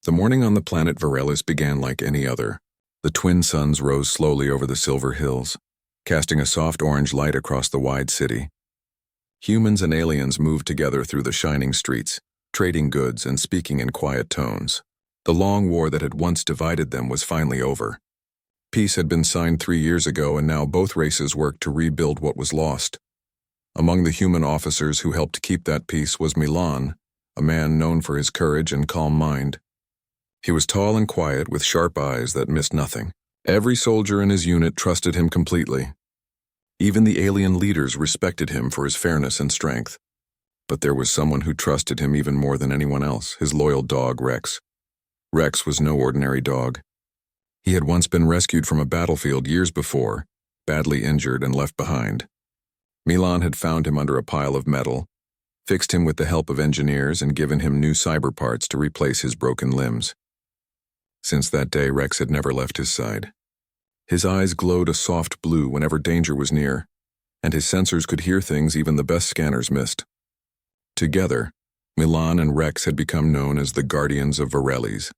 The morning on the planet Varelis began like any other. The twin suns rose slowly over the silver hills, casting a soft orange light across the wide city. Humans and aliens moved together through the shining streets, trading goods and speaking in quiet tones. The long war that had once divided them was finally over. Peace had been signed 3 years ago, and now both races worked to rebuild what was lost. Among the human officers who helped keep that peace was Milan, a man known for his courage and calm mind. He was tall and quiet, with sharp eyes that missed nothing. Every soldier in his unit trusted him completely. Even the alien leaders respected him for his fairness and strength. But there was someone who trusted him even more than anyone else, his loyal dog, Rex. Rex was no ordinary dog. He had once been rescued from a battlefield years before, badly injured and left behind. Milan had found him under a pile of metal, fixed him with the help of engineers, and given him new cyber parts to replace his broken limbs. Since that day, Rex had never left his side. His eyes glowed a soft blue whenever danger was near, and his sensors could hear things even the best scanners missed. Together, Milan and Rex had become known as the Guardians of Varelis.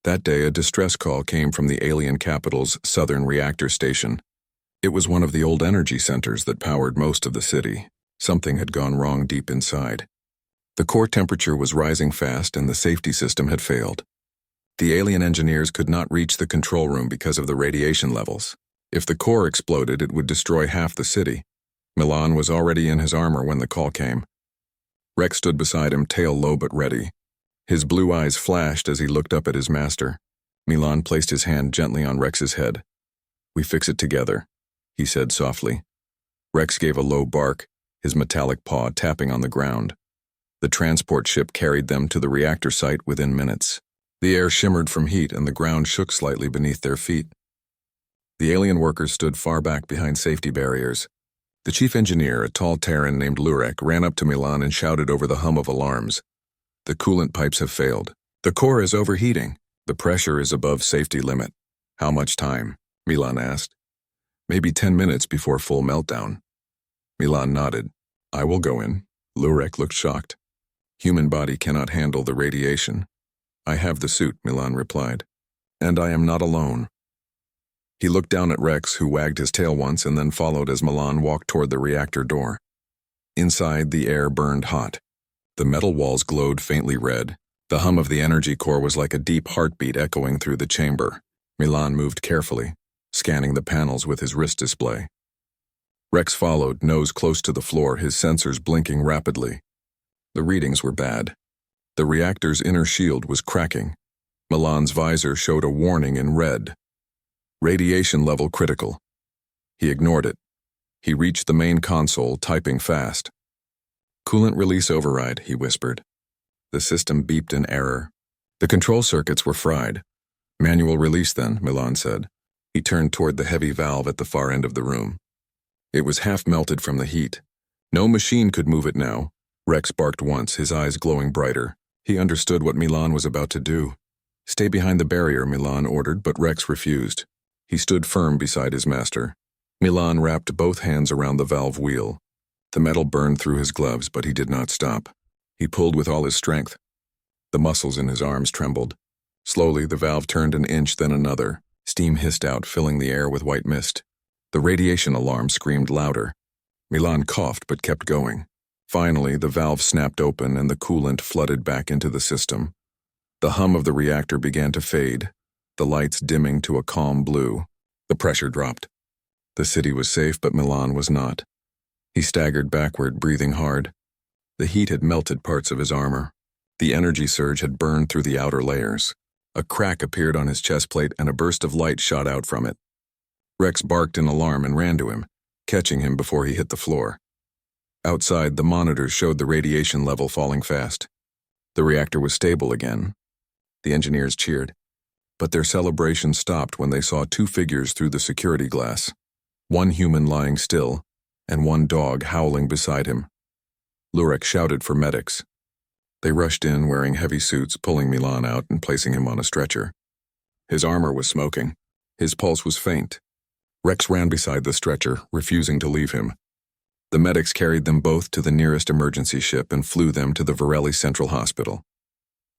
That day, a distress call came from the alien capital's southern reactor station. It was one of the old energy centers that powered most of the city. Something had gone wrong deep inside. The core temperature was rising fast, and the safety system had failed. The alien engineers could not reach the control room because of the radiation levels. If the core exploded, it would destroy half the city. Milan was already in his armor when the call came. Rex stood beside him, tail low but ready. His blue eyes flashed as he looked up at his master. Milan placed his hand gently on Rex's head. "We fix it together," he said softly. Rex gave a low bark, his metallic paw tapping on the ground. The transport ship carried them to the reactor site within minutes. The air shimmered from heat, and the ground shook slightly beneath their feet. The alien workers stood far back behind safety barriers. The chief engineer, a tall Terran named Lurek, ran up to Milan and shouted over the hum of alarms. "The coolant pipes have failed. The core is overheating. The pressure is above safety limit." "How much time?" Milan asked. "Maybe 10 minutes before full meltdown." Milan nodded. "I will go in." Lurek looked shocked. "Human body cannot handle the radiation." "I have the suit," Milan replied. "And I am not alone." He looked down at Rex, who wagged his tail once and then followed as Milan walked toward the reactor door. Inside, the air burned hot. The metal walls glowed faintly red. The hum of the energy core was like a deep heartbeat echoing through the chamber. Milan moved carefully, scanning the panels with his wrist display. Rex followed, nose close to the floor, his sensors blinking rapidly. The readings were bad. The reactor's inner shield was cracking. Milan's visor showed a warning in red. "Radiation level critical." He ignored it. He reached the main console, typing fast. "Coolant release override," he whispered. The system beeped in error. The control circuits were fried. "Manual release then," Milan said. He turned toward the heavy valve at the far end of the room. It was half melted from the heat. No machine could move it now. Rex barked once, his eyes glowing brighter. He understood what Milan was about to do. "Stay behind the barrier," Milan ordered, but Rex refused. He stood firm beside his master. Milan wrapped both hands around the valve wheel. The metal burned through his gloves, but he did not stop. He pulled with all his strength. The muscles in his arms trembled. Slowly, the valve turned an inch, then another. Steam hissed out, filling the air with white mist. The radiation alarm screamed louder. Milan coughed but kept going. Finally, the valve snapped open and the coolant flooded back into the system. The hum of the reactor began to fade, the lights dimming to a calm blue. The pressure dropped. The city was safe, but Milan was not. He staggered backward, breathing hard. The heat had melted parts of his armor. The energy surge had burned through the outer layers. A crack appeared on his chest plate, and a burst of light shot out from it. Rex barked in alarm and ran to him, catching him before he hit the floor. Outside, the monitors showed the radiation level falling fast. The reactor was stable again. The engineers cheered. But their celebration stopped when they saw 2 figures through the security glass. One human lying still, and one dog howling beside him. Lurek shouted for medics. They rushed in wearing heavy suits, pulling Milan out and placing him on a stretcher. His armor was smoking. His pulse was faint. Rex ran beside the stretcher, refusing to leave him. The medics carried them both to the nearest emergency ship and flew them to the Varelli Central Hospital.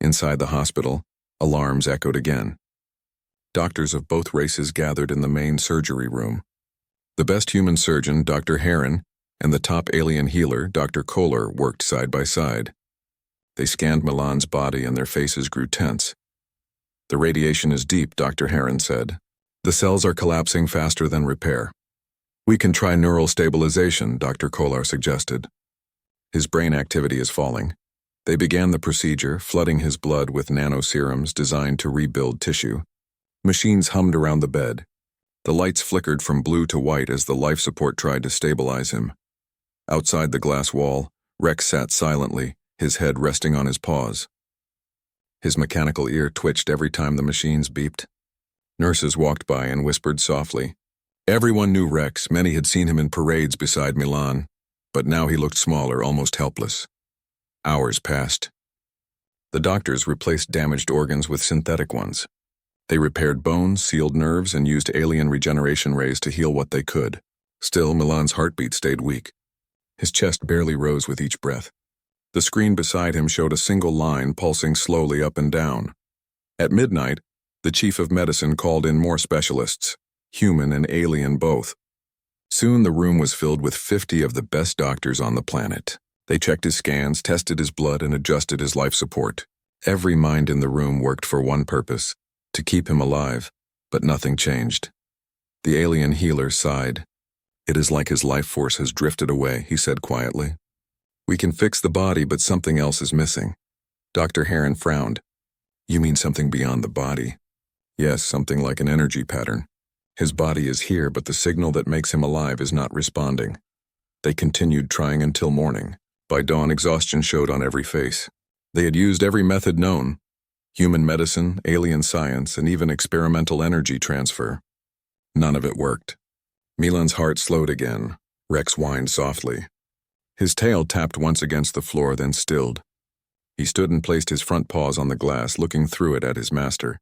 Inside the hospital, Alarms echoed again. Doctors of both races gathered in the main surgery room. The best human surgeon, Dr. Heron, and the top alien healer, Dr. Kohler, worked side by side. They scanned Milan's body and their faces grew tense. "The radiation is deep," Dr. Heron said. "The cells are collapsing faster than repair." "We can try neural stabilization," Dr. Kohler suggested. "His brain activity is falling." They began the procedure, flooding his blood with nanoserums designed to rebuild tissue. Machines hummed around the bed. The lights flickered from blue to white as the life support tried to stabilize him. Outside the glass wall, Rex sat silently, his head resting on his paws. His mechanical ear twitched every time the machines beeped. Nurses walked by and whispered softly. Everyone knew Rex. Many had seen him in parades beside Milan, but now he looked smaller, almost helpless. Hours passed. The doctors replaced damaged organs with synthetic ones. They repaired bones, sealed nerves, and used alien regeneration rays to heal what they could. Still, Milan's heartbeat stayed weak. His chest barely rose with each breath. The screen beside him showed a single line pulsing slowly up and down. At midnight, the chief of medicine called in more specialists, human and alien both. Soon the room was filled with 50 of the best doctors on the planet. They checked his scans, tested his blood, and adjusted his life support. Every mind in the room worked for one purpose: to keep him alive, but nothing changed. The alien healer sighed. "It is like his life force has drifted away," he said quietly. "We can fix the body, but something else is missing." Dr. Heron frowned. "You mean something beyond the body?" "Yes, something like an energy pattern. His body is here, but the signal that makes him alive is not responding." They continued trying until morning. By dawn, exhaustion showed on every face. They had used every method known: human medicine, alien science, and even experimental energy transfer. None of it worked. Milan's heart slowed again. Rex whined softly. His tail tapped once against the floor, then stilled. He stood and placed his front paws on the glass, looking through it at his master.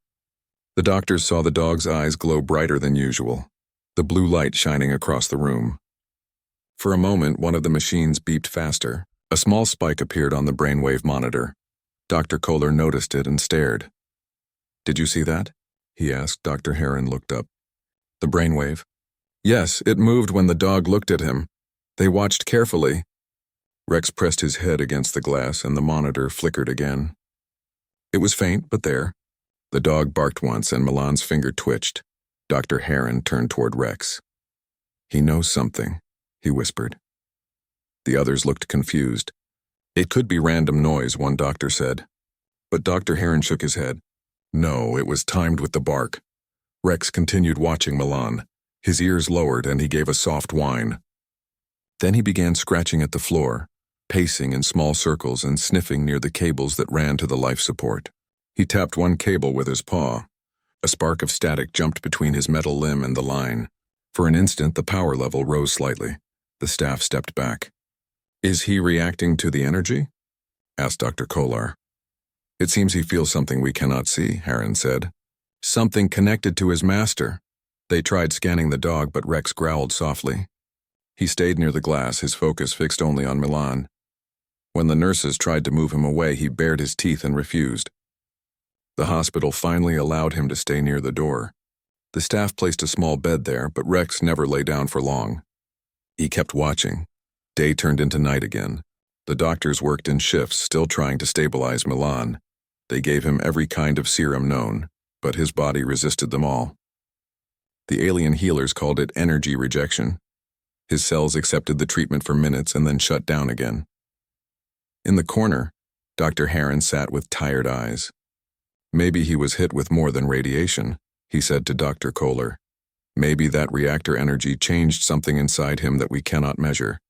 The doctors saw the dog's eyes glow brighter than usual, the blue light shining across the room. For a moment, one of the machines beeped faster. A small spike appeared on the brainwave monitor. Dr. Kohler noticed it and stared. "Did you see that?" he asked. Dr. Heron looked up. "The brainwave?" "Yes, it moved when the dog looked at him. They watched carefully." Rex pressed his head against the glass and the monitor flickered again. It was faint, but there. The dog barked once and Milan's finger twitched. Dr. Heron turned toward Rex. "He knows something," he whispered. The others looked confused. "It could be random noise," one doctor said. But Dr. Heron shook his head. "No, it was timed with the bark." Rex continued watching Milan. His ears lowered and he gave a soft whine. Then he began scratching at the floor, pacing in small circles and sniffing near the cables that ran to the life support. He tapped one cable with his paw. A spark of static jumped between his metal limb and the line. For an instant, the power level rose slightly. The staff stepped back. "Is he reacting to the energy?" asked Dr. Kohler. "It seems he feels something we cannot see," Heron said. "Something connected to his master." They tried scanning the dog, but Rex growled softly. He stayed near the glass, his focus fixed only on Milan. When the nurses tried to move him away, he bared his teeth and refused. The hospital finally allowed him to stay near the door. The staff placed a small bed there, but Rex never lay down for long. He kept watching. Day turned into night again. The doctors worked in shifts, still trying to stabilize Milan. They gave him every kind of serum known, but his body resisted them all. The alien healers called it energy rejection. His cells accepted the treatment for minutes and then shut down again. In the corner, Dr. Heron sat with tired eyes. "Maybe he was hit with more than radiation," he said to Dr. Kohler. "Maybe that reactor energy changed something inside him that we cannot measure."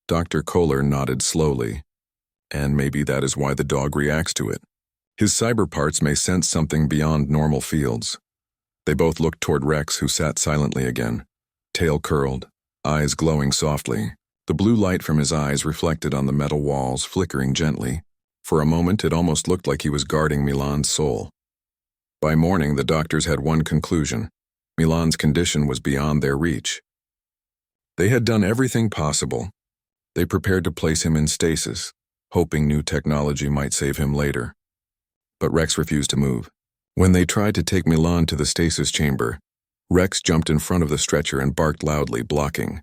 Dr. Kohler nodded slowly. "And maybe that is why the dog reacts to it. His cyber parts may sense something beyond normal fields." They both looked toward Rex, who sat silently again, tail curled, eyes glowing softly. The blue light from his eyes reflected on the metal walls, flickering gently. For a moment, it almost looked like he was guarding Milan's soul. By morning, the doctors had one conclusion: Milan's condition was beyond their reach. They had done everything possible. They prepared to place him in stasis, hoping new technology might save him later. but Rex refused to move. When they tried to take Milan to the stasis chamber, Rex jumped in front of the stretcher and barked loudly, blocking.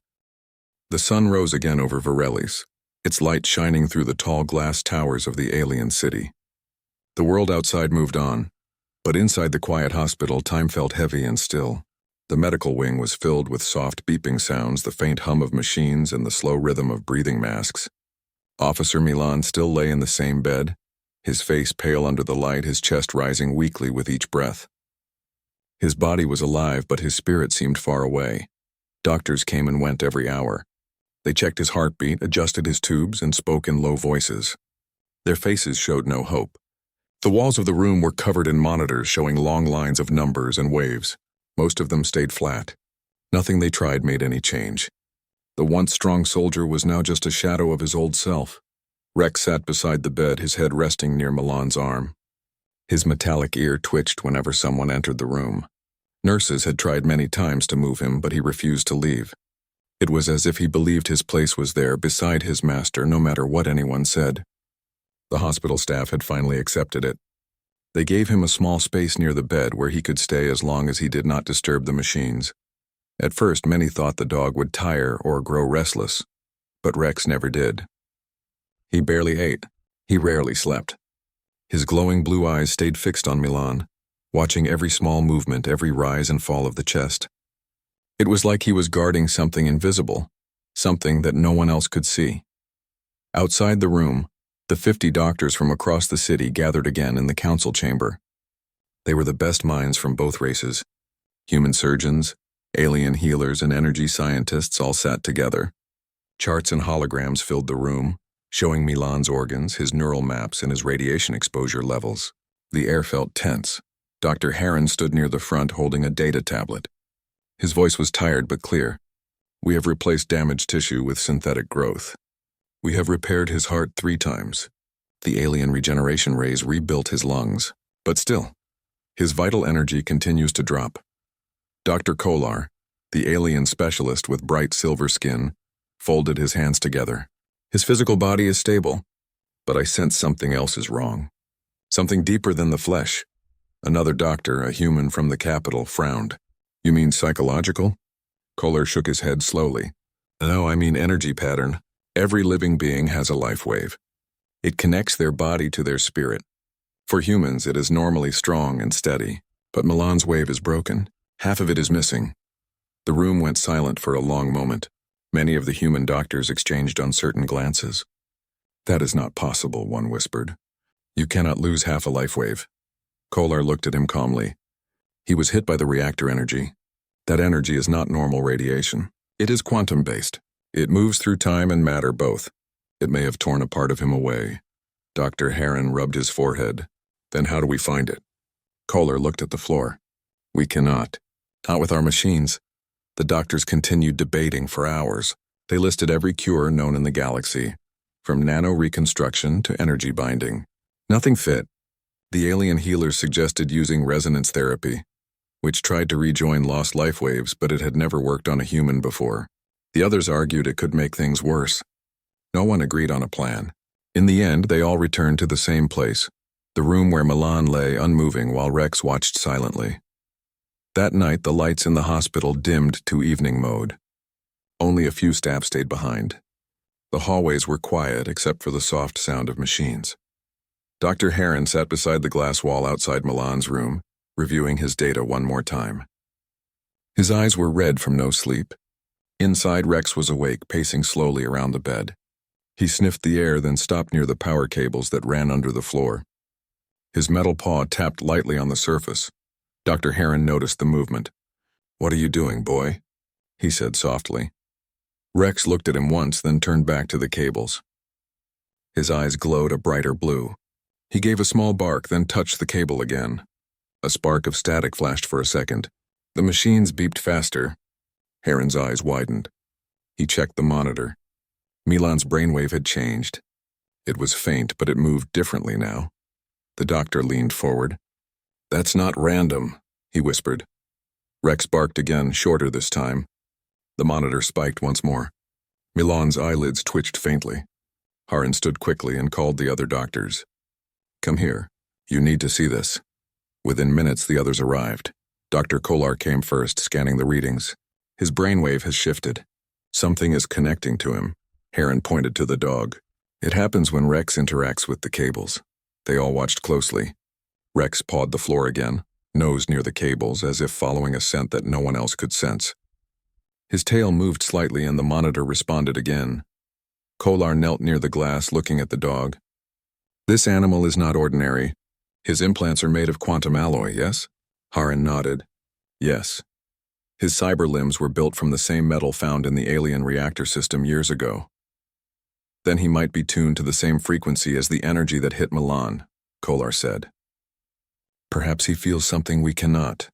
The sun rose again over Varellis, its light shining through the tall glass towers of the alien city. The world outside moved on, but inside the quiet hospital time felt heavy and still. The medical wing was filled with soft beeping sounds, the faint hum of machines, and the slow rhythm of breathing masks. Officer Milan still lay in the same bed, his face pale under the light, his chest rising weakly with each breath. His body was alive, but his spirit seemed far away. Doctors came and went every hour. They checked his heartbeat, adjusted his tubes, and spoke in low voices. Their faces showed no hope. The walls of the room were covered in monitors showing long lines of numbers and waves. Most of them stayed flat. Nothing they tried made any change. The once strong soldier was now just a shadow of his old self. Rex sat beside the bed, his head resting near Milan's arm. His metallic ear twitched whenever someone entered the room. Nurses had tried many times to move him, but he refused to leave. It was as if he believed his place was there, beside his master, no matter what anyone said. The hospital staff had finally accepted it. They gave him a small space near the bed where he could stay as long as he did not disturb the machines. At first, many thought the dog would tire or grow restless, but Rex never did. He barely ate. He rarely slept. His glowing blue eyes stayed fixed on Milan, watching every small movement, every rise and fall of the chest. It was like he was guarding something invisible, something that no one else could see. Outside the room, the 50 doctors from across the city gathered again in the council chamber. They were the best minds from both races. Human surgeons, alien healers, and energy scientists all sat together. Charts and holograms filled the room, showing Milan's organs, his neural maps, and his radiation exposure levels. The air felt tense. Dr. Heron stood near the front holding a data tablet. His voice was tired but clear. "We have replaced damaged tissue with synthetic growth. We have repaired his heart 3 times. The alien regeneration rays rebuilt his lungs. But still, his vital energy continues to drop." Dr. Kolar, the alien specialist with bright silver skin, folded his hands together. "His physical body is stable, but I sense something else is wrong. Something deeper than the flesh." Another doctor, a human from the capital, frowned. "You mean psychological?" Kolar shook his head slowly. "No, I mean energy pattern. Every living being has a life wave. It connects their body to their spirit. For humans, it is normally strong and steady, but Milan's wave is broken. Half of it is missing." The room went silent for a long moment. Many of the human doctors exchanged uncertain glances. "That is not possible," one whispered. "You cannot lose half a life wave." Kolar looked at him calmly. "He was hit by the reactor energy. That energy is not normal radiation. It is quantum-based. It moves through time and matter both. It may have torn a part of him away." Dr. Heron rubbed his forehead. "Then how do we find it?" Kolar looked at the floor. "We cannot. Not with our machines." The doctors continued debating for hours. They listed every cure known in the galaxy, from nano-reconstruction to energy binding. Nothing fit. The alien healers suggested using resonance therapy, which tried to rejoin lost life waves, but it had never worked on a human before. The others argued it could make things worse. No one agreed on a plan. In the end, they all returned to the same place, the room where Milan lay unmoving while Rex watched silently. That night, the lights in the hospital dimmed to evening mode. Only a few staff stayed behind. The hallways were quiet except for the soft sound of machines. Dr. Heron sat beside the glass wall outside Milan's room, reviewing his data one more time. His eyes were red from no sleep. Inside, Rex was awake, pacing slowly around the bed. He sniffed the air, then stopped near the power cables that ran under the floor. His metal paw tapped lightly on the surface. Dr. Heron noticed the movement. "What are you doing, boy?" he said softly. Rex looked at him once, then turned back to the cables. His eyes glowed a brighter blue. He gave a small bark, then touched the cable again. A spark of static flashed for a second. The machines beeped faster. Heron's eyes widened. He checked the monitor. Milan's brainwave had changed. It was faint, but it moved differently now. The doctor leaned forward. "That's not random," he whispered. Rex barked again, shorter this time. The monitor spiked once more. Milan's eyelids twitched faintly. Heron stood quickly and called the other doctors. "Come here," You need to see this. Within minutes, the others arrived. Dr. Kolar came first, scanning the readings. His brainwave has shifted. Something is connecting to him. Heron pointed to the dog. It happens when Rex interacts with the cables. They all watched closely. Rex pawed the floor again, nose near the cables, as if following a scent that no one else could sense. His tail moved slightly and the monitor responded again. Kolar knelt near the glass, looking at the dog. This animal is not ordinary. His implants are made of quantum alloy, yes? Heron nodded. Yes. His cyber limbs were built from the same metal found in the alien reactor system years ago. Then he might be tuned to the same frequency as the energy that hit Milan, Kolar said. Perhaps he feels something we cannot.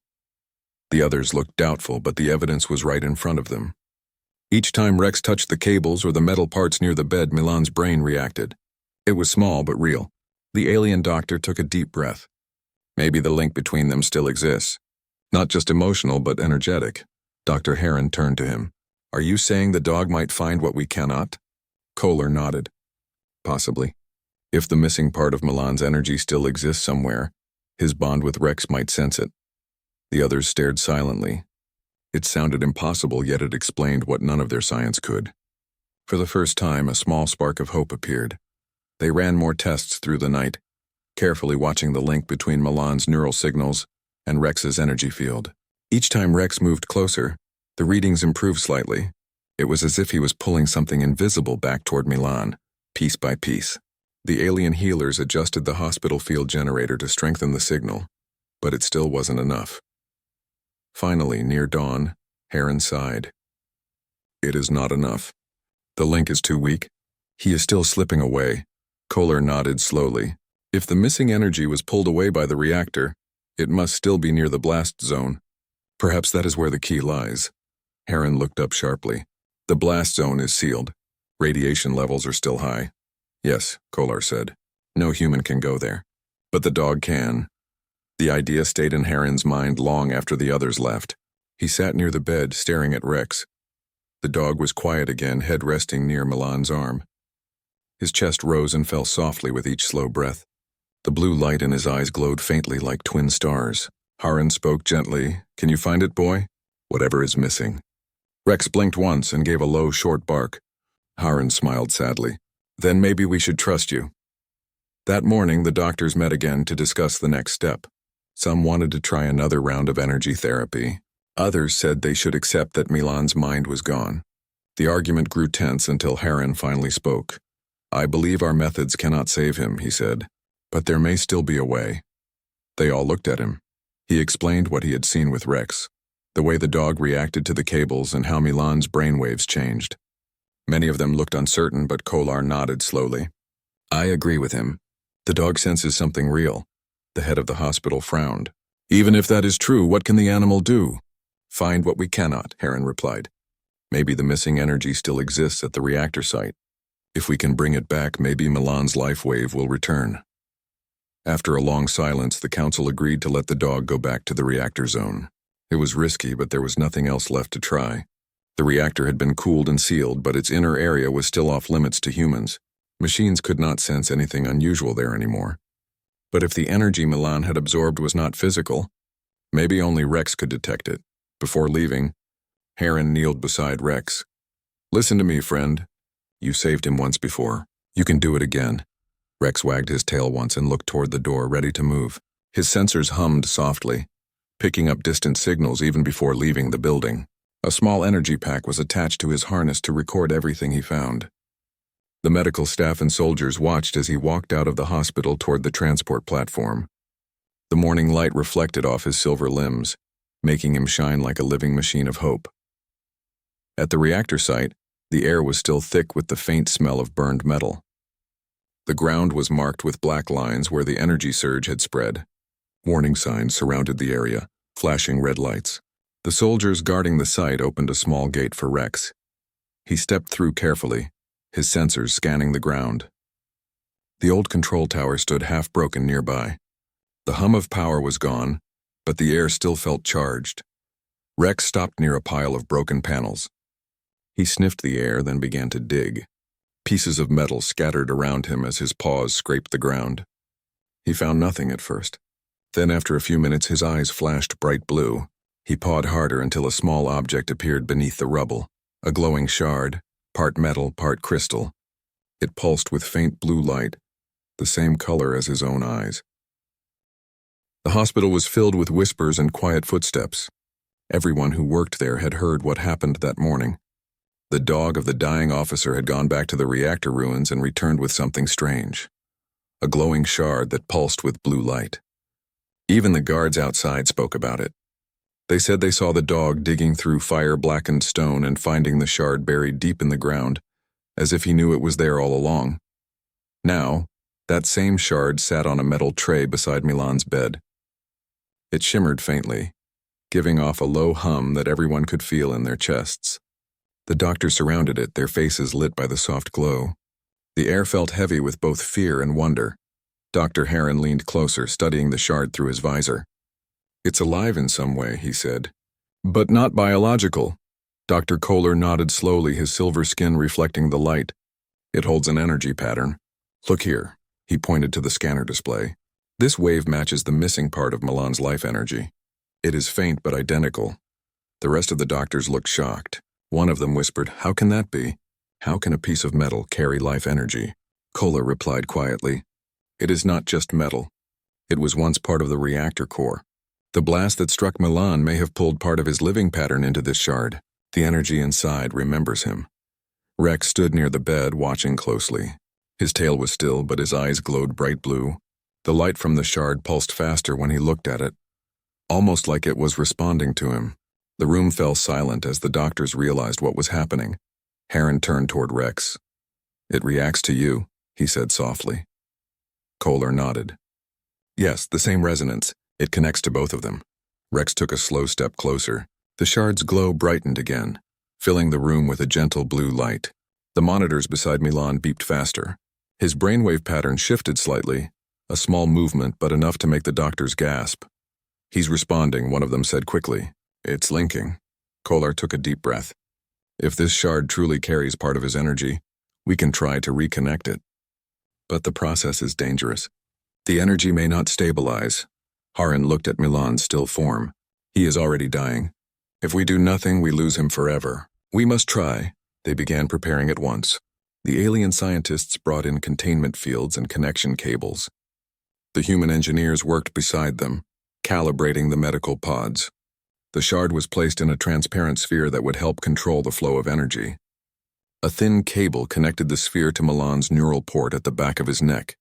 The others looked doubtful, but the evidence was right in front of them. Each time Rex touched the cables or the metal parts near the bed, Milan's brain reacted. It was small but real. The alien doctor took a deep breath. Maybe the link between them still exists. Not just emotional, but energetic. Dr. Heron turned to him. Are you saying the dog might find what we cannot? Kolar nodded. Possibly. If the missing part of Milan's energy still exists somewhere, his bond with Rex might sense it. The others stared silently. It sounded impossible, yet it explained what none of their science could. For the first time, a small spark of hope appeared. They ran more tests through the night, carefully watching the link between Milan's neural signals and Rex's energy field. Each time Rex moved closer, the readings improved slightly. It was as if he was pulling something invisible back toward Milan, piece by piece. The alien healers adjusted the hospital field generator to strengthen the signal, but it still wasn't enough. Finally, near dawn, Heron sighed. It is not enough. The link is too weak. He is still slipping away. Kolar nodded slowly. If the missing energy was pulled away by the reactor, it must still be near the blast zone. Perhaps that is where the key lies. Heron looked up sharply. The blast zone is sealed. Radiation levels are still high. Yes, Kolar said. No human can go there. But the dog can. The idea stayed in Heron's mind long after the others left. He sat near the bed, staring at Rex. The dog was quiet again, head resting near Milan's arm. His chest rose and fell softly with each slow breath. The blue light in his eyes glowed faintly like twin stars. Heron spoke gently. Can you find it, boy? Whatever is missing. Rex blinked once and gave a low, short bark. Heron smiled sadly. Then maybe we should trust you. That morning, the doctors met again to discuss the next step. Some wanted to try another round of energy therapy. Others said they should accept that Milan's mind was gone. The argument grew tense until Heron finally spoke. I believe our methods cannot save him, he said, but there may still be a way. They all looked at him. He explained what he had seen with Rex, the way the dog reacted to the cables and how Milan's brainwaves changed. Many of them looked uncertain, but Kolar nodded slowly. I agree with him. The dog senses something real. The head of the hospital frowned. Even if that is true, what can the animal do? Find what we cannot, Heron replied. Maybe the missing energy still exists at the reactor site. If we can bring it back, maybe Milan's life wave will return. After a long silence, the council agreed to let the dog go back to the reactor zone. It was risky, but there was nothing else left to try. The reactor had been cooled and sealed, but its inner area was still off limits to humans. Machines could not sense anything unusual there anymore. But if the energy Milan had absorbed was not physical, maybe only Rex could detect it. Before leaving, Heron kneeled beside Rex. Listen to me, friend. You saved him once before. You can do it again. Rex wagged his tail once and looked toward the door, ready to move. His sensors hummed softly, picking up distant signals even before leaving the building. A small energy pack was attached to his harness to record everything he found. The medical staff and soldiers watched as he walked out of the hospital toward the transport platform. The morning light reflected off his silver limbs, making him shine like a living machine of hope. At the reactor site, the air was still thick with the faint smell of burned metal. The ground was marked with black lines where the energy surge had spread. Warning signs surrounded the area, flashing red lights. The soldiers guarding the site opened a small gate for Rex. He stepped through carefully, his sensors scanning the ground. The old control tower stood half-broken nearby. The hum of power was gone, but the air still felt charged. Rex stopped near a pile of broken panels. He sniffed the air, then began to dig. Pieces of metal scattered around him as his paws scraped the ground. He found nothing at first. Then after a few minutes his eyes flashed bright blue. He pawed harder until a small object appeared beneath the rubble, a glowing shard, part metal, part crystal. It pulsed with faint blue light, the same color as his own eyes. The hospital was filled with whispers and quiet footsteps. Everyone who worked there had heard what happened that morning. The dog of the dying officer had gone back to the reactor ruins and returned with something strange, a glowing shard that pulsed with blue light. Even the guards outside spoke about it. They said they saw the dog digging through fire-blackened stone and finding the shard buried deep in the ground, as if he knew it was there all along. Now, that same shard sat on a metal tray beside Milan's bed. It shimmered faintly, giving off a low hum that everyone could feel in their chests. The doctors surrounded it, their faces lit by the soft glow. The air felt heavy with both fear and wonder. Dr. Heron leaned closer, studying the shard through his visor. "It's alive in some way," he said. "But not biological." Dr. Kohler nodded slowly, his silver skin reflecting the light. "It holds an energy pattern. Look here." He pointed to the scanner display. "This wave matches the missing part of Milan's life energy. It is faint but identical." The rest of the doctors looked shocked. One of them whispered, "How can that be? How can a piece of metal carry life energy?" Kohler replied quietly, "It is not just metal. It was once part of the reactor core. The blast that struck Milan may have pulled part of his living pattern into this shard. The energy inside remembers him." Rex stood near the bed, watching closely. His tail was still, but his eyes glowed bright blue. The light from the shard pulsed faster when he looked at it, almost like it was responding to him. The room fell silent as the doctors realized what was happening. Heron turned toward Rex. "It reacts to you," he said softly. Kohler nodded. "Yes, the same resonance. It connects to both of them." Rex took a slow step closer. The shard's glow brightened again, filling the room with a gentle blue light. The monitors beside Milan beeped faster. His brainwave pattern shifted slightly, a small movement but enough to make the doctors gasp. "He's responding," one of them said quickly. "It's linking." Kohler took a deep breath. "If this shard truly carries part of his energy, we can try to reconnect it. But the process is dangerous. The energy may not stabilize." Heron looked at Milan's still form. "He is already dying. If we do nothing, we lose him forever. We must try." They began preparing at once. The alien scientists brought in containment fields and connection cables. The human engineers worked beside them, calibrating the medical pods. The shard was placed in a transparent sphere that would help control the flow of energy. A thin cable connected the sphere to Milan's neural port at the back of his neck.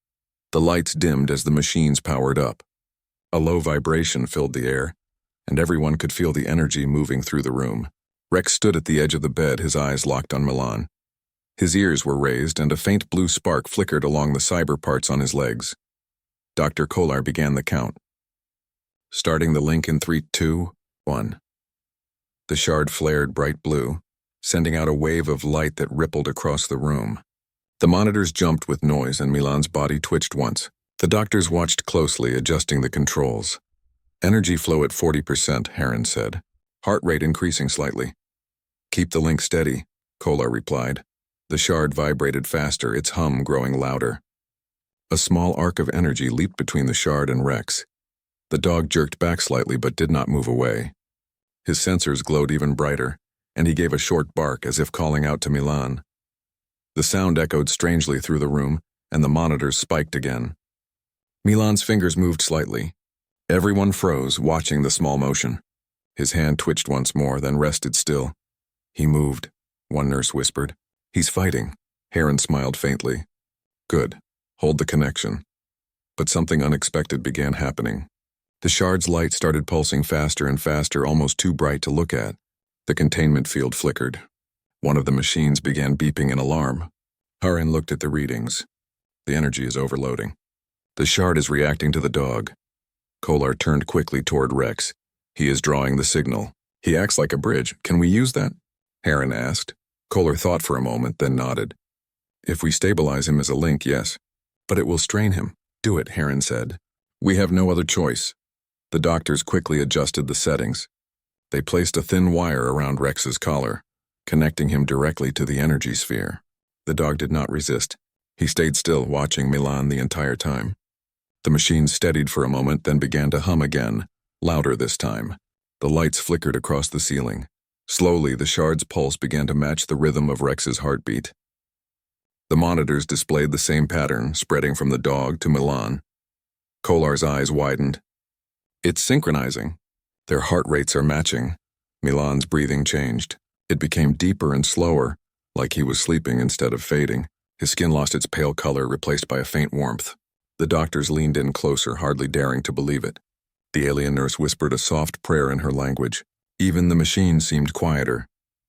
The lights dimmed as the machines powered up. A low vibration filled the air, and everyone could feel the energy moving through the room. Rex stood at the edge of the bed, his eyes locked on Milan. His ears were raised, and a faint blue spark flickered along the cyber parts on his legs. Dr. Kohler began the count. "Starting the link in 3, 2, 1. The shard flared bright blue, sending out a wave of light that rippled across the room. The monitors jumped with noise, and Milan's body twitched once. The doctors watched closely, adjusting the controls. "Energy flow at 40%, Heron said. "Heart rate increasing slightly." "Keep the link steady," Kohler replied. The shard vibrated faster, its hum growing louder. A small arc of energy leaped between the shard and Rex. The dog jerked back slightly but did not move away. His sensors glowed even brighter, and he gave a short bark as if calling out to Milan. The sound echoed strangely through the room, and the monitors spiked again. Milan's fingers moved slightly. Everyone froze, watching the small motion. His hand twitched once more, then rested still. "He moved," one nurse whispered. "He's fighting." Heron smiled faintly. "Good. Hold the connection." But something unexpected began happening. The shard's light started pulsing faster and faster, almost too bright to look at. The containment field flickered. One of the machines began beeping an alarm. Heron looked at the readings. "The energy is overloading. The shard is reacting to the dog." Kohler turned quickly toward Rex. "He is drawing the signal. He acts like a bridge. Can we use that?" Heron asked. Kohler thought for a moment, then nodded. "If we stabilize him as a link, yes. But it will strain him." "Do it," Heron said. "We have no other choice." The doctors quickly adjusted the settings. They placed a thin wire around Rex's collar, connecting him directly to the energy sphere. The dog did not resist. He stayed still, watching Milan the entire time. The machine steadied for a moment, then began to hum again, louder this time. The lights flickered across the ceiling. Slowly, the shard's pulse began to match the rhythm of Rex's heartbeat. The monitors displayed the same pattern, spreading from the dog to Milan. Kolar's eyes widened. It's synchronizing. Their heart rates are matching. Milan's breathing changed. It became deeper and slower, like he was sleeping instead of fading. His skin lost its pale color, replaced by a faint warmth. The doctors leaned in closer, hardly daring to believe it. The alien nurse whispered a soft prayer in her language. Even the machine seemed quieter,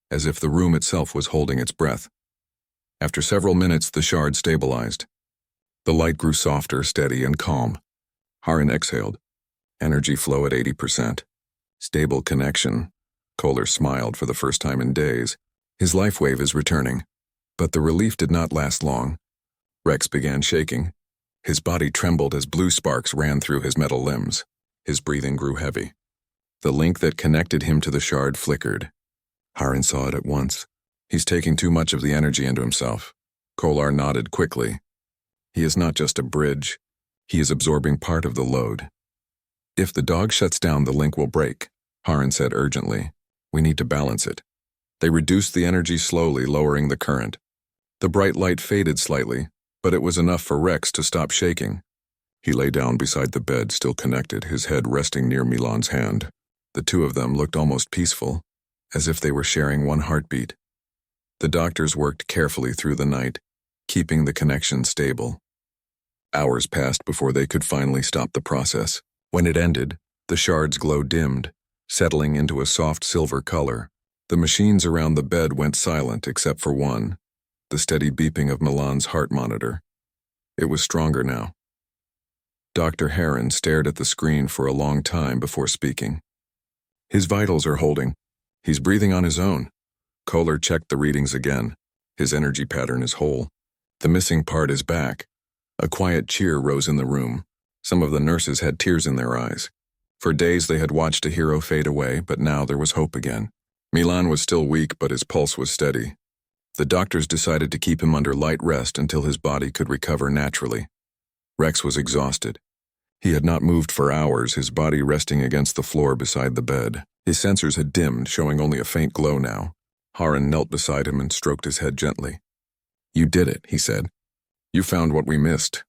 as if the room itself was holding its breath. After several minutes, the shard stabilized. The light grew softer, steady, and calm. Haran exhaled. Energy flow at 80%. Stable connection. Kolar smiled for the first time in days. His life wave is returning. But the relief did not last long. Rex began shaking. His body trembled as blue sparks ran through his metal limbs. His breathing grew heavy. The link that connected him to the shard flickered. Haran saw it at once. He's taking too much of the energy into himself. Kolar nodded quickly. He is not just a bridge. He is absorbing part of the load. If the dog shuts down, the link will break, Haran said urgently. We need to balance it. They reduced the energy slowly, lowering the current. The bright light faded slightly, but it was enough for Rex to stop shaking. He lay down beside the bed, still connected, his head resting near Milan's hand. The two of them looked almost peaceful, as if they were sharing one heartbeat. The doctors worked carefully through the night, keeping the connection stable. Hours passed before they could finally stop the process. When it ended, the shard's glow dimmed, settling into a soft silver color. The machines around the bed went silent except for one, the steady beeping of Milan's heart monitor. It was stronger now. Dr. Haran stared at the screen for a long time before speaking. His vitals are holding. He's breathing on his own. Kolar checked the readings again. His energy pattern is whole. The missing part is back. A quiet cheer rose in the room. Some of the nurses had tears in their eyes. For days they had watched a hero fade away, but now there was hope again. Milan was still weak, but his pulse was steady. The doctors decided to keep him under light rest until his body could recover naturally. Rex was exhausted. He had not moved for hours, his body resting against the floor beside the bed. His sensors had dimmed, showing only a faint glow now. Haran knelt beside him and stroked his head gently. You did it, he said. You found what we missed.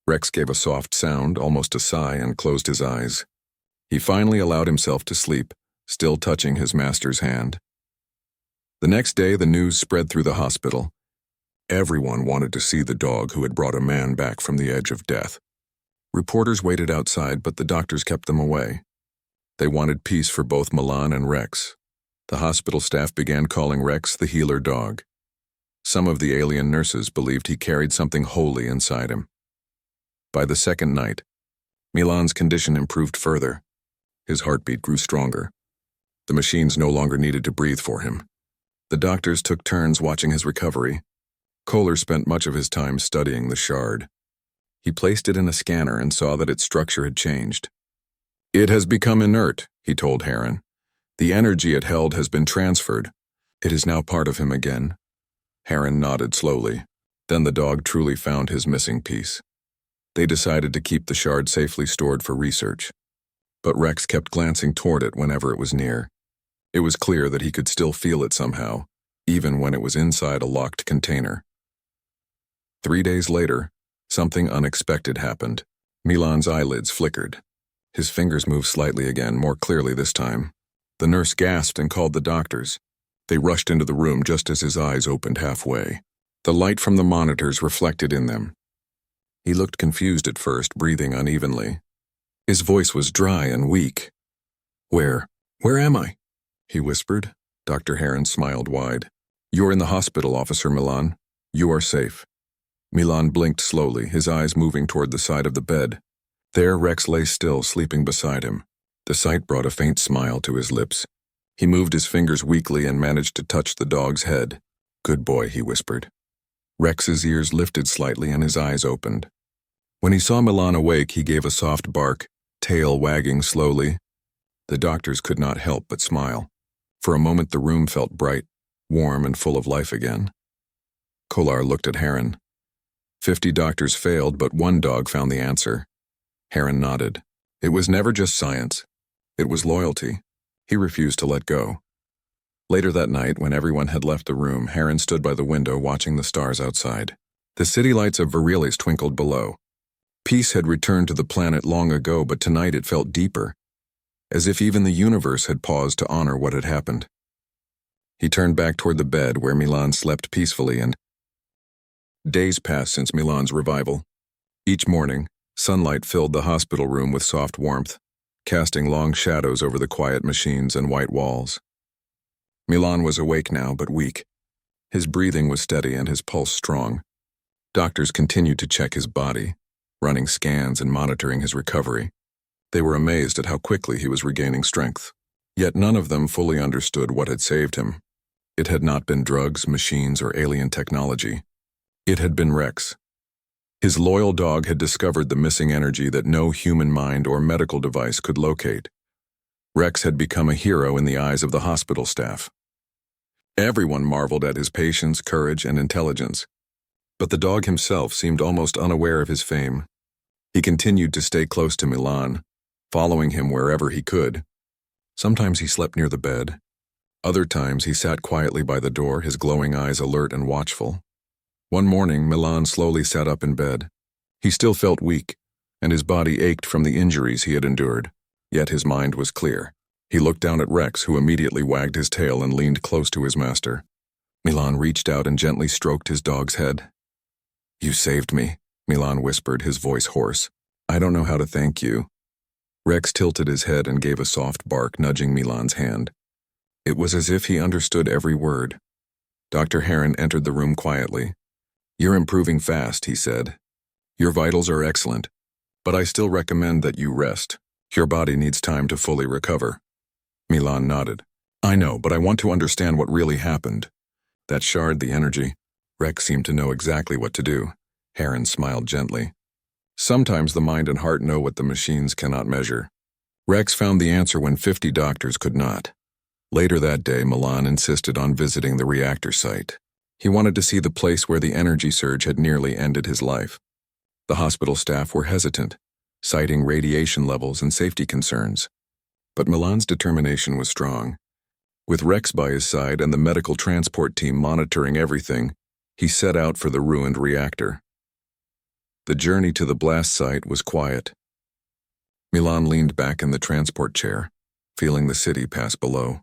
Rex gave a soft sound, almost a sigh, and closed his eyes. He finally allowed himself to sleep, still touching his master's hand. The next day, the news spread through the hospital. Everyone wanted to see the dog who had brought a man back from the edge of death. Reporters waited outside, but the doctors kept them away. They wanted peace for both Milan and Rex. The hospital staff began calling Rex the healer dog. Some of the alien nurses believed he carried something holy inside him. By the second night, Milan's condition improved further. His heartbeat grew stronger. The machines no longer needed to breathe for him. The doctors took turns watching his recovery. Kolar spent much of his time studying the shard. He placed it in a scanner and saw that its structure had changed. It has become inert, he told Haran. The energy it held has been transferred. It is now part of him again. Haran nodded slowly. Then the dog truly found his missing piece. They decided to keep the shard safely stored for research. But Rex kept glancing toward it whenever it was near. It was clear that he could still feel it somehow, even when it was inside a locked container. 3 days later, something unexpected happened. Milan's eyelids flickered. His fingers moved slightly again, more clearly this time. The nurse gasped and called the doctors. They rushed into the room just as his eyes opened halfway. The light from the monitors reflected in them. He looked confused at first, breathing unevenly. His voice was dry and weak. Where am I?" he whispered. Dr. Haran smiled wide. "You're in the hospital, Officer Milan. You are safe." Milan blinked slowly, his eyes moving toward the side of the bed. There Rex lay still, sleeping beside him. The sight brought a faint smile to his lips. He moved his fingers weakly and managed to touch the dog's head. "Good boy," he whispered. Rex's ears lifted slightly and his eyes opened. When he saw Milan awake, he gave a soft bark, tail wagging slowly. The doctors could not help but smile. For a moment the room felt bright, warm and full of life again. Kolar looked at Haran. 50 doctors failed, but one dog found the answer. Heron nodded. It was never just science. It was loyalty. He refused to let go. Later that night, when everyone had left the room, Heron stood by the window watching the stars outside. The city lights of Virilis twinkled below. Peace had returned to the planet long ago, but tonight it felt deeper, as if even the universe had paused to honor what had happened. He turned back toward the bed where Milan slept peacefully, and days passed since Milan's revival. Each morning, sunlight filled the hospital room with soft warmth, casting long shadows over the quiet machines and white walls. Milan was awake now, but weak. His breathing was steady and his pulse strong. Doctors continued to check his body, running scans and monitoring his recovery. They were amazed at how quickly he was regaining strength. Yet none of them fully understood what had saved him. It had not been drugs, machines, or alien technology. It had been Rex. His loyal dog had discovered the missing energy that no human mind or medical device could locate. Rex had become a hero in the eyes of the hospital staff. Everyone marveled at his patience, courage, and intelligence. But the dog himself seemed almost unaware of his fame. He continued to stay close to Milan, following him wherever he could. Sometimes he slept near the bed. Other times he sat quietly by the door, his glowing eyes alert and watchful. One morning, Milan slowly sat up in bed. He still felt weak, and his body ached from the injuries he had endured, yet his mind was clear. He looked down at Rex, who immediately wagged his tail and leaned close to his master. Milan reached out and gently stroked his dog's head. "You saved me," Milan whispered, his voice hoarse. "I don't know how to thank you." Rex tilted his head and gave a soft bark, nudging Milan's hand. It was as if he understood every word. Dr. Heron entered the room quietly. "You're improving fast," he said. "Your vitals are excellent, but I still recommend that you rest. Your body needs time to fully recover." Milan nodded. "I know, but I want to understand what really happened." That shard, the energy. Rex seemed to know exactly what to do. Heron smiled gently. "Sometimes the mind and heart know what the machines cannot measure." Rex found the answer when 50 doctors could not. Later that day, Milan insisted on visiting the reactor site. He wanted to see the place where the energy surge had nearly ended his life. The hospital staff were hesitant, citing radiation levels and safety concerns. But Milan's determination was strong. With Rex by his side and the medical transport team monitoring everything, he set out for the ruined reactor. The journey to the blast site was quiet. Milan leaned back in the transport chair, feeling the city pass below.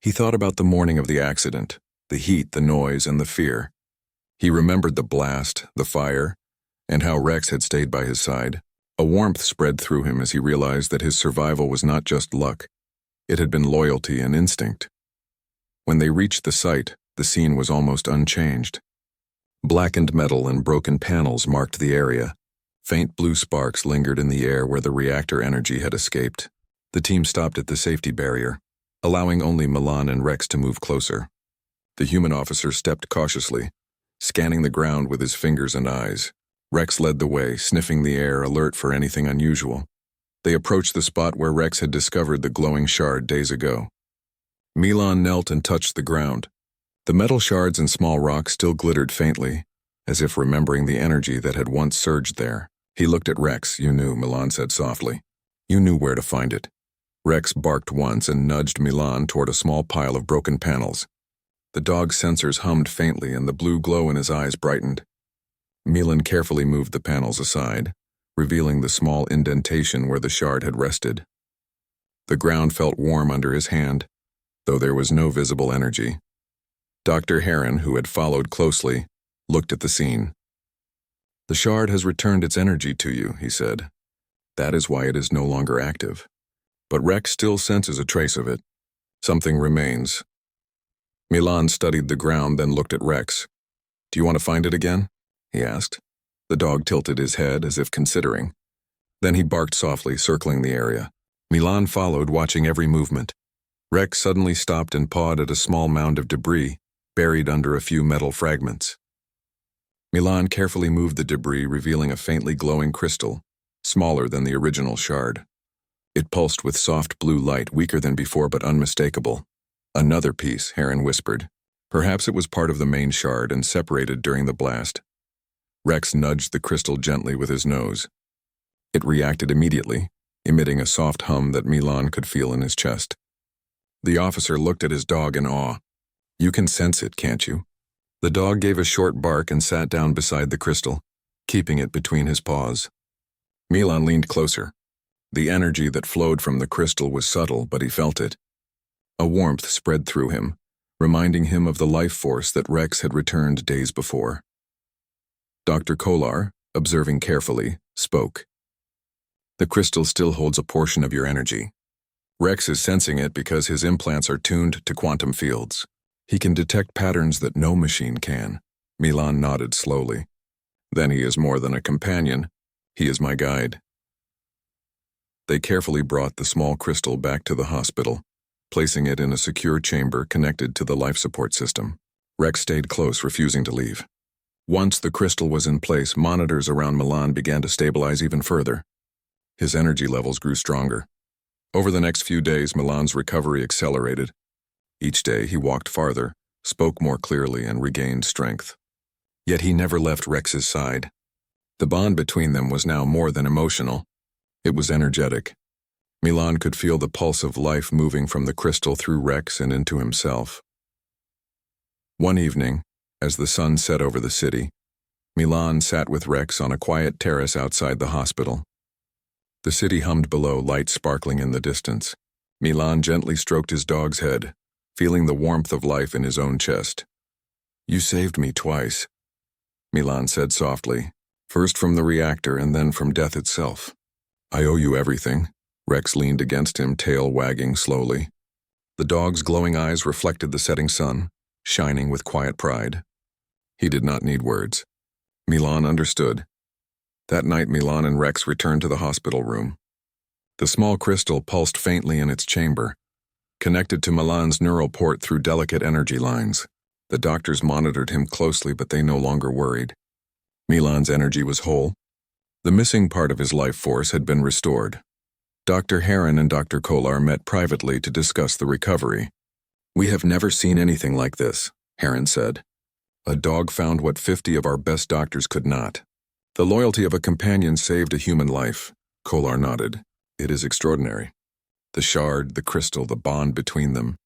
He thought about the morning of the accident, the heat, the noise, and the fear. He remembered the blast, the fire, and how Rex had stayed by his side. A warmth spread through him as he realized that his survival was not just luck. It had been loyalty and instinct. When they reached the site, the scene was almost unchanged. Blackened metal and broken panels marked the area. Faint blue sparks lingered in the air where the reactor energy had escaped. The team stopped at the safety barrier, allowing only Milan and Rex to move closer. The human officer stepped cautiously, scanning the ground with his fingers and eyes. Rex led the way, sniffing the air, alert for anything unusual. They approached the spot where Rex had discovered the glowing shard days ago. Milan knelt and touched the ground. The metal shards and small rocks still glittered faintly, as if remembering the energy that had once surged there. He looked at Rex. "You knew," Milan said softly. "You knew where to find it." Rex barked once and nudged Milan toward a small pile of broken panels. The dog's sensors hummed faintly and the blue glow in his eyes brightened. Milan carefully moved the panels aside, revealing the small indentation where the shard had rested. The ground felt warm under his hand, though there was no visible energy. Dr. Heron, who had followed closely, looked at the scene. "The shard has returned its energy to you," he said. "That is why it is no longer active. But Rex still senses a trace of it. Something remains." Milan studied the ground, then looked at Rex. "Do you want to find it again?" he asked. The dog tilted his head as if considering. Then he barked softly, circling the area. Milan followed, watching every movement. Rex suddenly stopped and pawed at a small mound of debris, buried under a few metal fragments. Milan carefully moved the debris, revealing a faintly glowing crystal, smaller than the original shard. It pulsed with soft blue light, weaker than before but unmistakable. "Another piece," Heron whispered. "Perhaps it was part of the main shard and separated during the blast." Rex nudged the crystal gently with his nose. It reacted immediately, emitting a soft hum that Milan could feel in his chest. The officer looked at his dog in awe. "You can sense it, can't you?" The dog gave a short bark and sat down beside the crystal, keeping it between his paws. Milan leaned closer. The energy that flowed from the crystal was subtle, but he felt it. A warmth spread through him, reminding him of the life force that Rex had returned days before. Dr. Kolar, observing carefully, spoke. "The crystal still holds a portion of your energy. Rex is sensing it because his implants are tuned to quantum fields. He can detect patterns that no machine can." Milan nodded slowly. "Then he is more than a companion. He is my guide." They carefully brought the small crystal back to the hospital, placing it in a secure chamber connected to the life support system. Rex stayed close, refusing to leave. Once the crystal was in place, monitors around Milan began to stabilize even further. His energy levels grew stronger. Over the next few days, Milan's recovery accelerated. Each day he walked farther, spoke more clearly, and regained strength. Yet he never left Rex's side. The bond between them was now more than emotional. It was energetic. Milan could feel the pulse of life moving from the crystal through Rex and into himself. One evening, as the sun set over the city, Milan sat with Rex on a quiet terrace outside the hospital. The city hummed below, lights sparkling in the distance. Milan gently stroked his dog's head, feeling the warmth of life in his own chest. "You saved me twice," Milan said softly, "first from the reactor and then from death itself." "I owe you everything." Rex leaned against him, tail wagging slowly. The dog's glowing eyes reflected the setting sun, shining with quiet pride. He did not need words. Milan understood. That night, Milan and Rex returned to the hospital room. The small crystal pulsed faintly in its chamber, connected to Milan's neural port through delicate energy lines. The doctors monitored him closely, but they no longer worried. Milan's energy was whole. The missing part of his life force had been restored. Dr. Heron and Dr. Kolar met privately to discuss the recovery. "We have never seen anything like this," Heron said. "A dog found what 50 of our best doctors could not." "The loyalty of a companion saved a human life," Kolar nodded. "It is extraordinary. The shard, the crystal, the bond between them.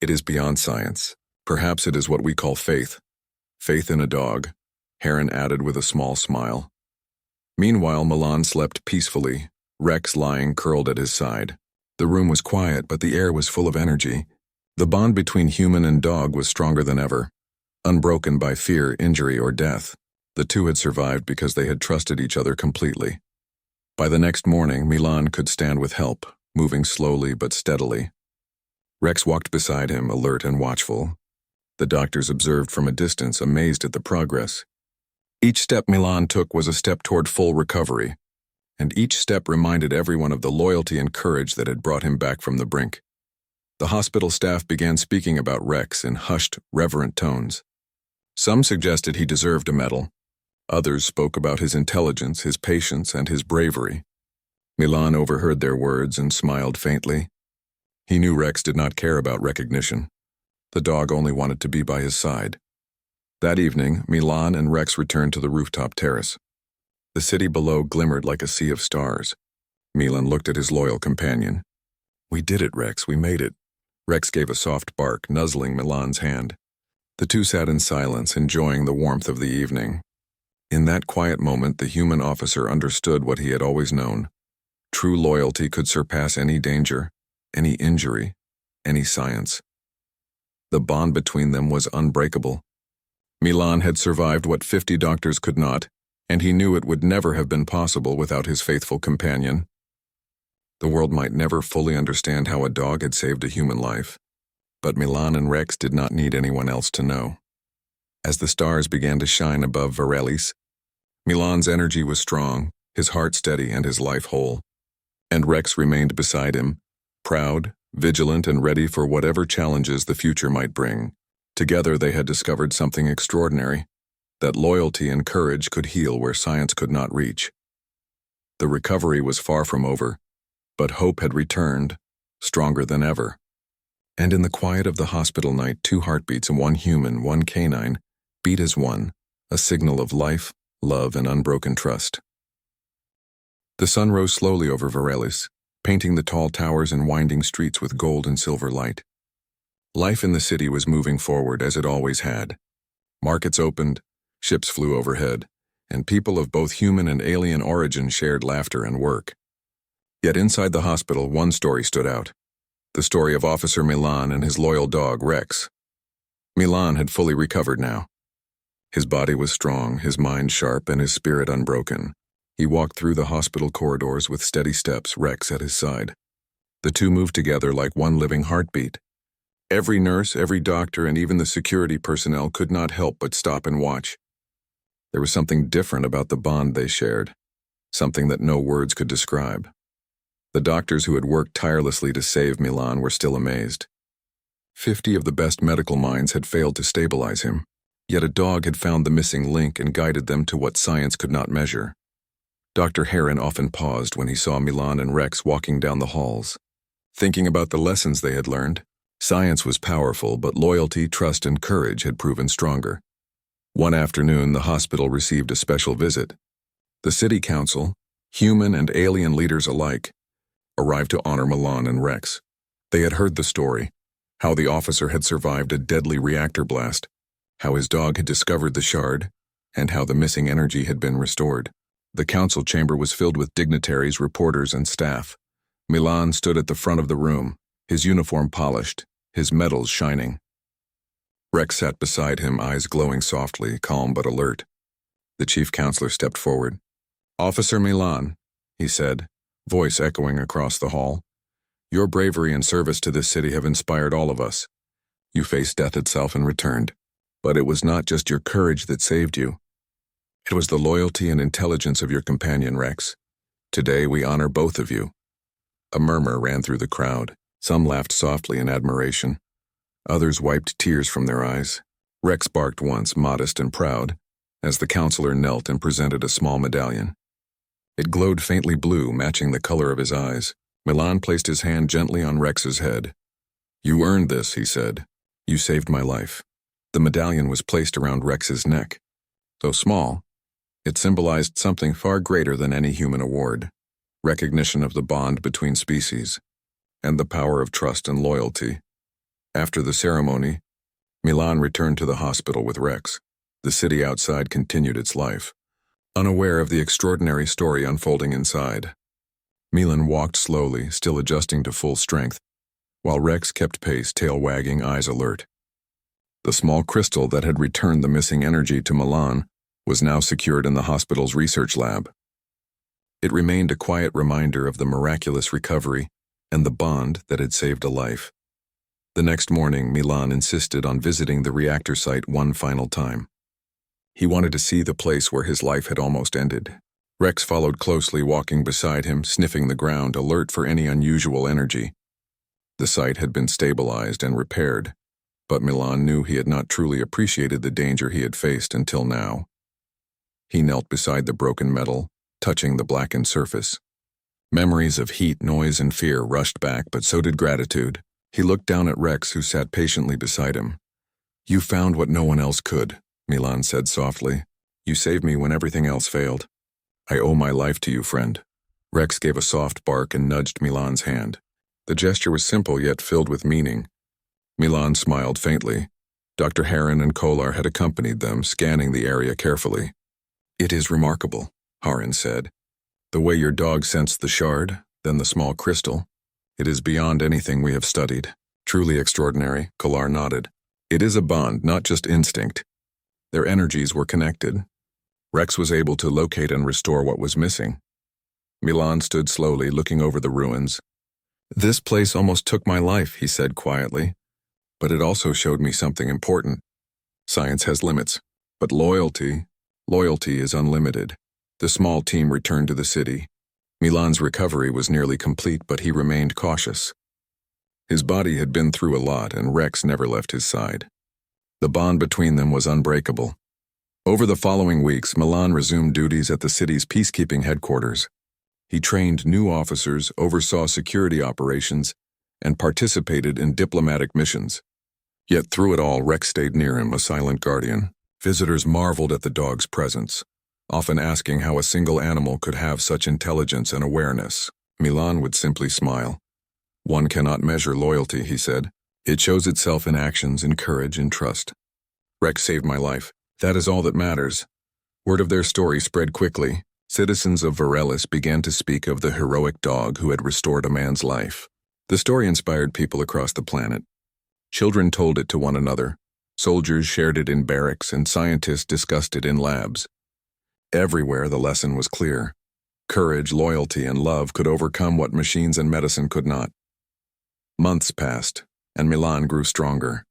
It is beyond science. Perhaps it is what we call faith. Faith in a dog," Heron added with a small smile. Meanwhile, Milan slept peacefully, Rex lying curled at his side. The room was quiet, but the air was full of energy. The bond between human and dog was stronger than ever, unbroken by fear, injury, or death. The two had survived because they had trusted each other completely. By the next morning, Milan could stand with help, moving slowly but steadily. Rex walked beside him, alert and watchful. The doctors observed from a distance, amazed at the progress. Each step Milan took was a step toward full recovery, and each step reminded everyone of the loyalty and courage that had brought him back from the brink. The hospital staff began speaking about Rex in hushed, reverent tones. Some suggested he deserved a medal. Others spoke about his intelligence, his patience, and his bravery. Milan overheard their words and smiled faintly. He knew Rex did not care about recognition. The dog only wanted to be by his side. That evening, Milan and Rex returned to the rooftop terrace. The city below glimmered like a sea of stars. Milan looked at his loyal companion. "We did it, Rex, we made it." Rex gave a soft bark, nuzzling Milan's hand. The two sat in silence, enjoying the warmth of the evening. In that quiet moment, the human officer understood what he had always known. True loyalty could surpass any danger, any injury, any science. The bond between them was unbreakable. Milan had survived what 50 doctors could not, and he knew it would never have been possible without his faithful companion. The world might never fully understand how a dog had saved a human life, but Milan and Rex did not need anyone else to know. As the stars began to shine above Varelis, Milan's energy was strong, his heart steady, and his life whole. And Rex remained beside him, proud, vigilant, and ready for whatever challenges the future might bring. Together they had discovered something extraordinary, that loyalty and courage could heal where science could not reach. The recovery was far from over, but hope had returned, stronger than ever. And in the quiet of the hospital night, 2 heartbeats, one human, one canine, beat as one, a signal of life, love, and unbroken trust. The sun rose slowly over Varelis, painting the tall towers and winding streets with gold and silver light. Life in the city was moving forward as it always had. Markets opened, ships flew overhead, and people of both human and alien origin shared laughter and work. Yet inside the hospital, one story stood out. The story of Officer Milan and his loyal dog, Rex. Milan had fully recovered now. His body was strong, his mind sharp, and his spirit unbroken. He walked through the hospital corridors with steady steps, Rex at his side. The two moved together like one living heartbeat. Every nurse, every doctor, and even the security personnel could not help but stop and watch. There was something different about the bond they shared, something that no words could describe. The doctors who had worked tirelessly to save Milan were still amazed. 50 of the best medical minds had failed to stabilize him, yet a dog had found the missing link and guided them to what science could not measure. Dr. Heron often paused when he saw Milan and Rex walking down the halls, thinking about the lessons they had learned. Science was powerful, but loyalty, trust, and courage had proven stronger. One afternoon, the hospital received a special visit. The city council, human and alien leaders alike, arrived to honor Milan and Rex. They had heard the story, how the officer had survived a deadly reactor blast, how his dog had discovered the shard, and how the missing energy had been restored. The council chamber was filled with dignitaries, reporters, and staff. Milan stood at the front of the room, his uniform polished, his medals shining. Rex sat beside him, eyes glowing softly, calm but alert. The chief counselor stepped forward. "Officer Milan," he said, voice echoing across the hall. "Your bravery and service to this city have inspired all of us. You faced death itself and returned. But it was not just your courage that saved you. It was the loyalty and intelligence of your companion, Rex. Today we honor both of you." A murmur ran through the crowd. Some laughed softly in admiration. Others wiped tears from their eyes. Rex barked once, modest and proud, as the counselor knelt and presented a small medallion. It glowed faintly blue, matching the color of his eyes. Milan placed his hand gently on Rex's head. "You earned this," he said. "You saved my life." The medallion was placed around Rex's neck. Though small, it symbolized something far greater than any human award: recognition of the bond between species, and the power of trust and loyalty. After the ceremony, Milan returned to the hospital with Rex. The city outside continued its life, unaware of the extraordinary story unfolding inside. Milan walked slowly, still adjusting to full strength, while Rex kept pace, tail wagging, eyes alert. The small crystal that had returned the missing energy to Milan was now secured in the hospital's research lab. It remained a quiet reminder of the miraculous recovery and the bond that had saved a life. The next morning, Milan insisted on visiting the reactor site one final time. He wanted to see the place where his life had almost ended. Rex followed closely, walking beside him, sniffing the ground, alert for any unusual energy. The site had been stabilized and repaired, but Milan knew he had not truly appreciated the danger he had faced until now. He knelt beside the broken metal, touching the blackened surface. Memories of heat, noise, and fear rushed back, but so did gratitude. He looked down at Rex, who sat patiently beside him. "You found what no one else could," Milan said softly. "You saved me when everything else failed. I owe my life to you, friend." Rex gave a soft bark and nudged Milan's hand. The gesture was simple yet filled with meaning. Milan smiled faintly. Dr. Heron and Kolar had accompanied them, scanning the area carefully. "It is remarkable," Heron said. "The way your dog sensed the shard, then the small crystal. It is beyond anything we have studied. Truly extraordinary," Kolar nodded. "It is a bond, not just instinct. Their energies were connected. Rex was able to locate and restore what was missing." Milan stood slowly, looking over the ruins. "This place almost took my life," he said quietly. "But it also showed me something important. Science has limits, but loyalty is unlimited." The small team returned to the city. Milan's recovery was nearly complete, but he remained cautious. His body had been through a lot, and Rex never left his side. The bond between them was unbreakable. Over the following weeks, Milan resumed duties at the city's peacekeeping headquarters. He trained new officers, oversaw security operations, and participated in diplomatic missions. Yet through it all, Rex stayed near him, a silent guardian. Visitors marveled at the dog's presence, often asking how a single animal could have such intelligence and awareness. Milan would simply smile. One cannot measure loyalty, he said. It shows itself in actions, in courage, in trust. Rex saved my life. That is all that matters. Word of their story spread quickly. Citizens of Varelis began to speak of the heroic dog who had restored a man's life. The story inspired people across the planet. Children told it to one another. Soldiers shared it in barracks, and scientists discussed it in labs. Everywhere the lesson was clear. Courage, loyalty, and love could overcome what machines and medicine could not. Months passed, and Milan grew stronger.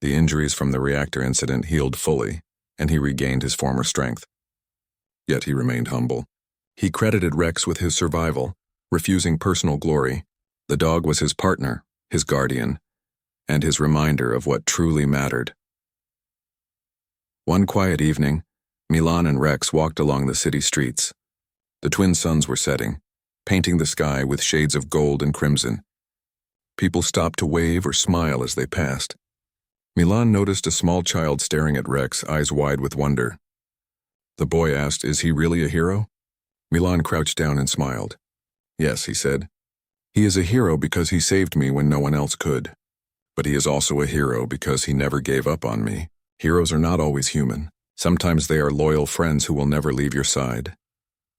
The injuries from the reactor incident healed fully, and he regained his former strength. Yet he remained humble. He credited Rex with his survival, refusing personal glory. The dog was his partner, his guardian, and his reminder of what truly mattered. One quiet evening, Milan and Rex walked along the city streets. The twin suns were setting, painting the sky with shades of gold and crimson. People stopped to wave or smile as they passed. Milan noticed a small child staring at Rex, eyes wide with wonder. The boy asked, "Is he really a hero?" Milan crouched down and smiled. "Yes," he said. "He is a hero because he saved me when no one else could. But he is also a hero because he never gave up on me. Heroes are not always human. Sometimes they are loyal friends who will never leave your side."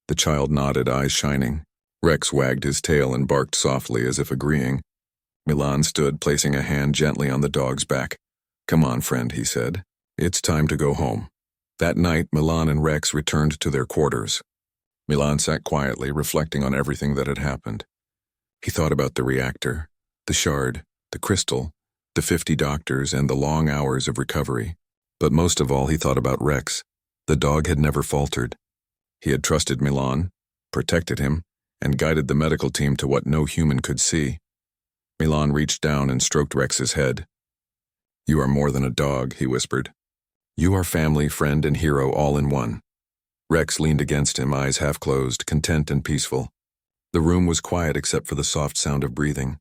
The child nodded, eyes shining. Rex wagged his tail and barked softly as if agreeing. Milan stood, placing a hand gently on the dog's back. "Come on, friend," he said. "It's time to go home." That night, Milan and Rex returned to their quarters. Milan sat quietly, reflecting on everything that had happened. He thought about the reactor, the shard, the crystal, the 50 doctors, and the long hours of recovery. But most of all, he thought about Rex. The dog had never faltered. He had trusted Milan, protected him, and guided the medical team to what no human could see. Milan reached down and stroked Rex's head. "You are more than a dog," he whispered. "You are family, friend, and hero all in one." Rex leaned against him, eyes half closed, content and peaceful. The room was quiet except for the soft sound of breathing.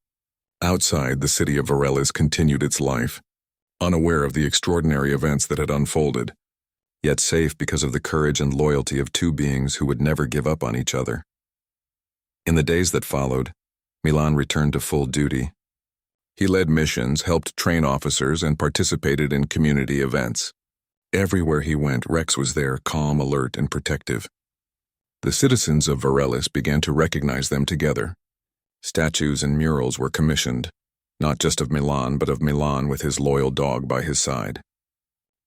Outside, the city of Varelis continued its life, unaware of the extraordinary events that had unfolded, yet safe because of the courage and loyalty of two beings who would never give up on each other. In the days that followed, Milan returned to full duty. He led missions, helped train officers, and participated in community events. Everywhere he went, Rex was there, calm, alert, and protective. The citizens of Varelis began to recognize them together. Statues and murals were commissioned, not just of Milan, but of Milan with his loyal dog by his side.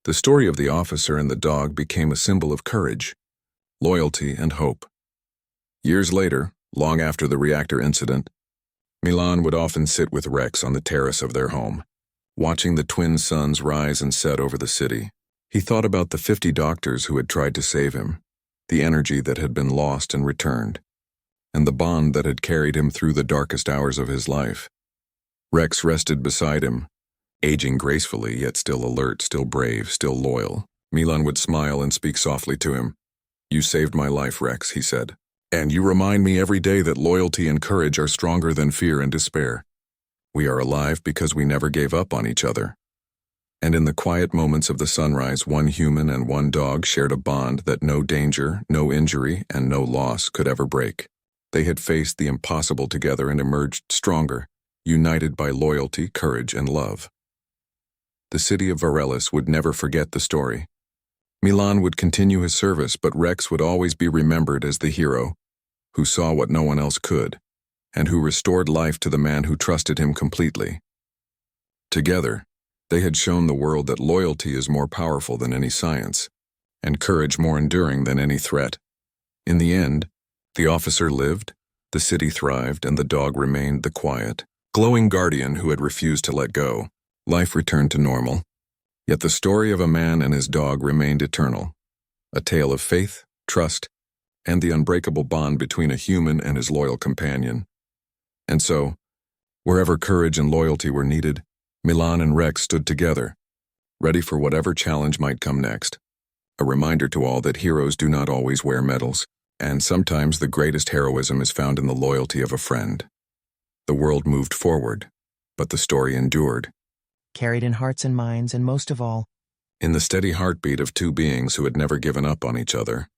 The story of the officer and the dog became a symbol of courage, loyalty, and hope. Years later, long after the reactor incident, Milan would often sit with Rex on the terrace of their home, watching the twin suns rise and set over the city. He thought about the 50 doctors who had tried to save him, the energy that had been lost and returned, and the bond that had carried him through the darkest hours of his life. Rex rested beside him, aging gracefully, yet still alert, still brave, still loyal. Milan would smile and speak softly to him. "You saved my life, Rex," he said. "And you remind me every day that loyalty and courage are stronger than fear and despair. We are alive because we never gave up on each other." And in the quiet moments of the sunrise, one human and one dog shared a bond that no danger, no injury, and no loss could ever break. They had faced the impossible together and emerged stronger, united by loyalty, courage, and love. The city of Varelis would never forget the story. Milan would continue his service, but Rex would always be remembered as the hero who saw what no one else could, and who restored life to the man who trusted him completely. Together, they had shown the world that loyalty is more powerful than any science, and courage more enduring than any threat. In the end, the officer lived, the city thrived, and the dog remained the quiet, glowing guardian who had refused to let go. Life returned to normal, yet the story of a man and his dog remained eternal, a tale of faith, trust, and the unbreakable bond between a human and his loyal companion. And so, wherever courage and loyalty were needed, Milan and Rex stood together, ready for whatever challenge might come next. A reminder to all that heroes do not always wear medals, and sometimes the greatest heroism is found in the loyalty of a friend. The world moved forward, but the story endured, carried in hearts and minds, and most of all, in the steady heartbeat of two beings who had never given up on each other.